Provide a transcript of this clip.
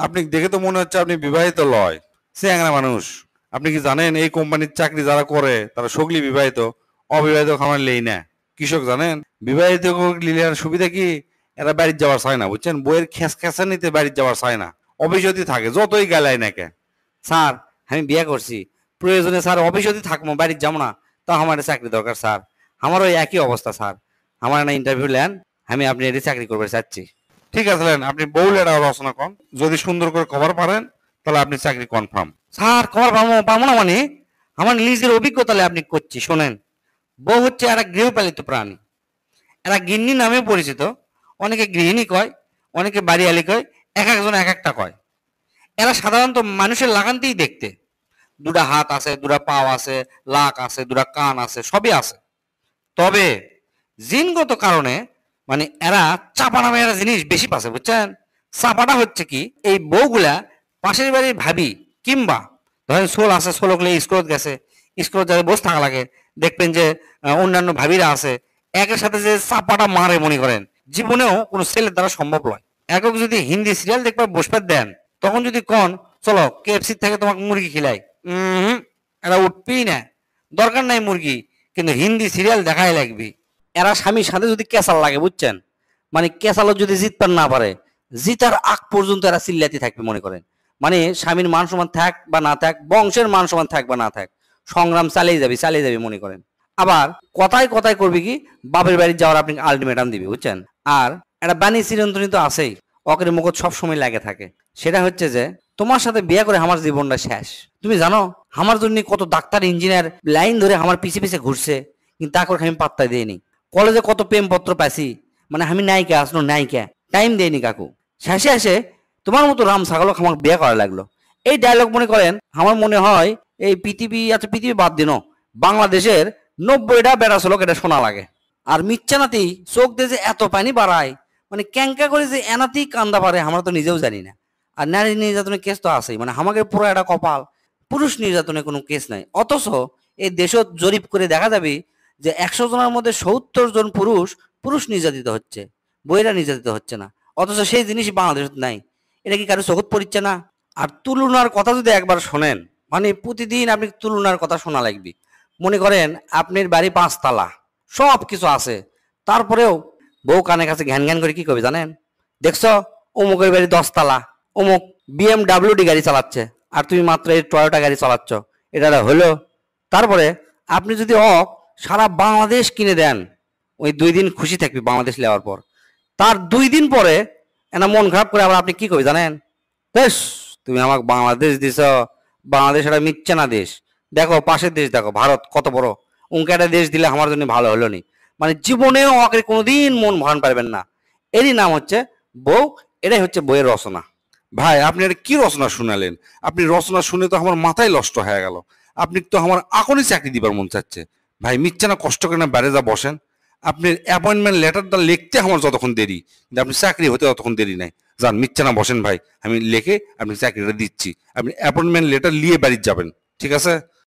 আপনি দেখে তো মনে হচ্ছে আপনি বিবাহিত লয়, চেংড়া মানুষ। আপনি কি জানেন এই কোম্পানির চাকরি যারা করে তারা সগলি বিবাহিত, অবিবাহিত খামার লেই না। কৃষক জানেন বিবাহিত লিলিয়ার সুবিধা কি, এরা বাড়ির যাওয়ার চায় না, বুঝছেন? বইয়ের খেসা নিতে বাড়ির যাওয়ার চায় না, অফিসতি থাকে যতই গালায় নাকে। স্যার আমি বিয়ে করছি, প্রয়োজনে স্যার অফিসে থাকবো, বাড়ির যাবো না, তো আমার চাকরি দরকার স্যার। আমারও একই অবস্থা স্যার, আমার না ইন্টারভিউ নেন, আমি আপনি এটি চাকরি করতে চাচ্ছি। ঠিক আছে আপনি বউ লেটা রচনা করেন, যদি সুন্দর করে কভার পারেন তাহলে আপনি চাকরি কনফার্ম। স্যার খবর পাবো পাবো না মানে, আমার নিজের অভিজ্ঞতা আপনি করছি শোনেন। বউ হচ্ছে একটা গৃহপালিত প্রাণী, এরা গিন্নি নামে পরিচিত। অনেকে গৃহিণী কয়, অনেকে বাড়িয়ালি কয়, এক একজন এক একটা কয়। এরা সাধারণত মানুষের লাগানতেই দেখতে, দুটা হাত আছে, দুটা পাও আছে, লাক আছে, দুটা কান আছে, সবই আছে। তবে জিনগত কারণে মানে এরা চাপা নামে একটা জিনিস বেশি পাচ্ছে, বুঝছেন? চাপাটা হচ্ছে কি, এই বউগুলা পাশের বাড়ির ভাবি কিংবা ধরেন সোল আছে, সোলকলে স্কুলত গেছে, স্কুলত যাতে বসে থাকা লাগে, দেখবেন যে অন্যান্য ভাবিরা আছে, একের সাথে যে চাপাটা মারে মনে করেন জীবনেও কোনো ছেলের দ্বারা সম্ভব নয়। একক যদি হিন্দি সিরিয়াল দেখবার বসবার দেন, তখন যদি কন চলো কেএফসি থেকে তোমাকে মুরগি খিলাই, এরা উঠবেই না, দরকার নাই মুরগি, কিন্তু হিন্দি সিরিয়াল দেখাই লাগবে। এরা স্বামীর সাথে যদি কেসাল লাগে, বুঝছেন, মানে কেসালও যদি জিতবার না পারে, জিতার আগ পর্যন্ত এরা চিল্লাতে থাকবে মনে করেন। মানে স্বামীর মান সমান থাক বা না থাক, বংশের মান সমান থাক বা না থাক, সংগ্রাম চালিয়ে যাবে মনে করেন। আবার কথায় কথায় করবে কি, বাপের বাড়ি যাওয়ার আপনি আলটিমেটাম দিবে, বুঝছেন। আর একটা বাণী চিরন্তনী তো আছেই, অকের মুখত সবসময় লাগে থাকে। সেটা হচ্ছে যে তোমার সাথে বিয়ে করে আমার জীবনটা শেষ। তুমি জানো আমার জন্য কত ডাক্তার ইঞ্জিনিয়ার লাইন ধরে আমার পিছে পিছে ঘুরছে, কিন্তু তারপর আমি পাত্তা দিইনি। কলেজে কত প্রেমপত্র পাইছি, মানে আমি নায়িকা আসলো নায়িকা, টাইম দেয়নি কাকু। শেষে এসে তোমার মতো রাম ছাগলক আমার বিয়ে করা লাগলো। এই ডায়লগ মনে করেন আমার মনে হয় এই পৃথিবী, আচ্ছা পৃথিবী বাদ দিন, বাংলাদেশের 90টা বেড়া চলক এটা শোনা লাগে। আর মিচ্ছানাতেই চোখ দিয়ে যে এত পানি বাড়ায়, মানে ক্যাঙ্কা করে যে এনাতেই কান্দা পারে আমরা তো নিজেও জানি না। আর নারী নির্যাতনের কেস তো আছেই, মানে আমাকে পুরো একটা কপাল, পুরুষ নির্যাতনের কোনো কেস নাই। অথচ এই দেশত জরিপ করে দেখা যাবে যে 100 জনের মধ্যে 70 জন পুরুষ পুরুষ নির্যাতিত হচ্ছে, বইরা নির্যাতিত হচ্ছে না। অথচ সেই জিনিস বাংলাদেশত নাই। এটা কি কারো চোখত পড়ছে না? আর তুলনার কথা যদি একবার শোনেন, মানে প্রতিদিন আপনি তুলনার কথা শোনা লাগবে। মনে করেন আপনার বাড়ি 5 তালা, সব কিছু আছে, তারপরেও বউ কানে কাছে ঘ্যান ঘ্যান করে কি করবে জানেন? দেখছো অমুকের বাড়ি 10 তালা, অমুক বিএমডাব্লিউডি গাড়ি চালাচ্ছে, আর তুমি মাত্র এই টয়োটা গাড়ি চালাচ্ছ, এটা হলো? তারপরে আপনি যদি সারা বাংলাদেশ কিনে দেন, ওই 2 দিন খুশি থাকবি বাংলাদেশ নেওয়ার পর। তার 2 দিন পরে এনা মন খারাপ করে আবার আপনি কি করবে জানেন? বেশ, তুমি আমাকে বাংলাদেশ দিছ, বাংলাদেশ একটা মিথ্যা না দেশ, দেখো পাশের দেশ দেখো ভারত কত বড়, উনকে একটা দেশ দিলে আমার জন্য ভালো হলো নি। মানে জীবনেও আমাকে কোনোদিন মন ভরান পারবেন না। এরই নাম হচ্ছে বউ, এটাই হচ্ছে বইয়ের রচনা। ভাই আপনি এটা কি রচনা শুনালেন? আপনি রচনা শুনে তো আমার মাথায় নষ্ট হয়ে গেল। আপনি তো আমার এখনই চাকরি দিবার মন চাচ্ছে। ভাই মিথ্যা না, কষ্ট করে না বাইরে যা বসেন। আপনার অ্যাপয়েন্টমেন্ট লেটারটা লিখতে আমার যতক্ষণ দেরি, কিন্তু আপনি চাকরি হতে ততক্ষণ দেরি নাই। যান মিথ্যা না বসেন ভাই, আমি লিখে আপনি চাকরিটা দিচ্ছি, আপনি অ্যাপয়েন্টমেন্ট লেটার নিয়ে বাড়ি যাবেন, ঠিক আছে?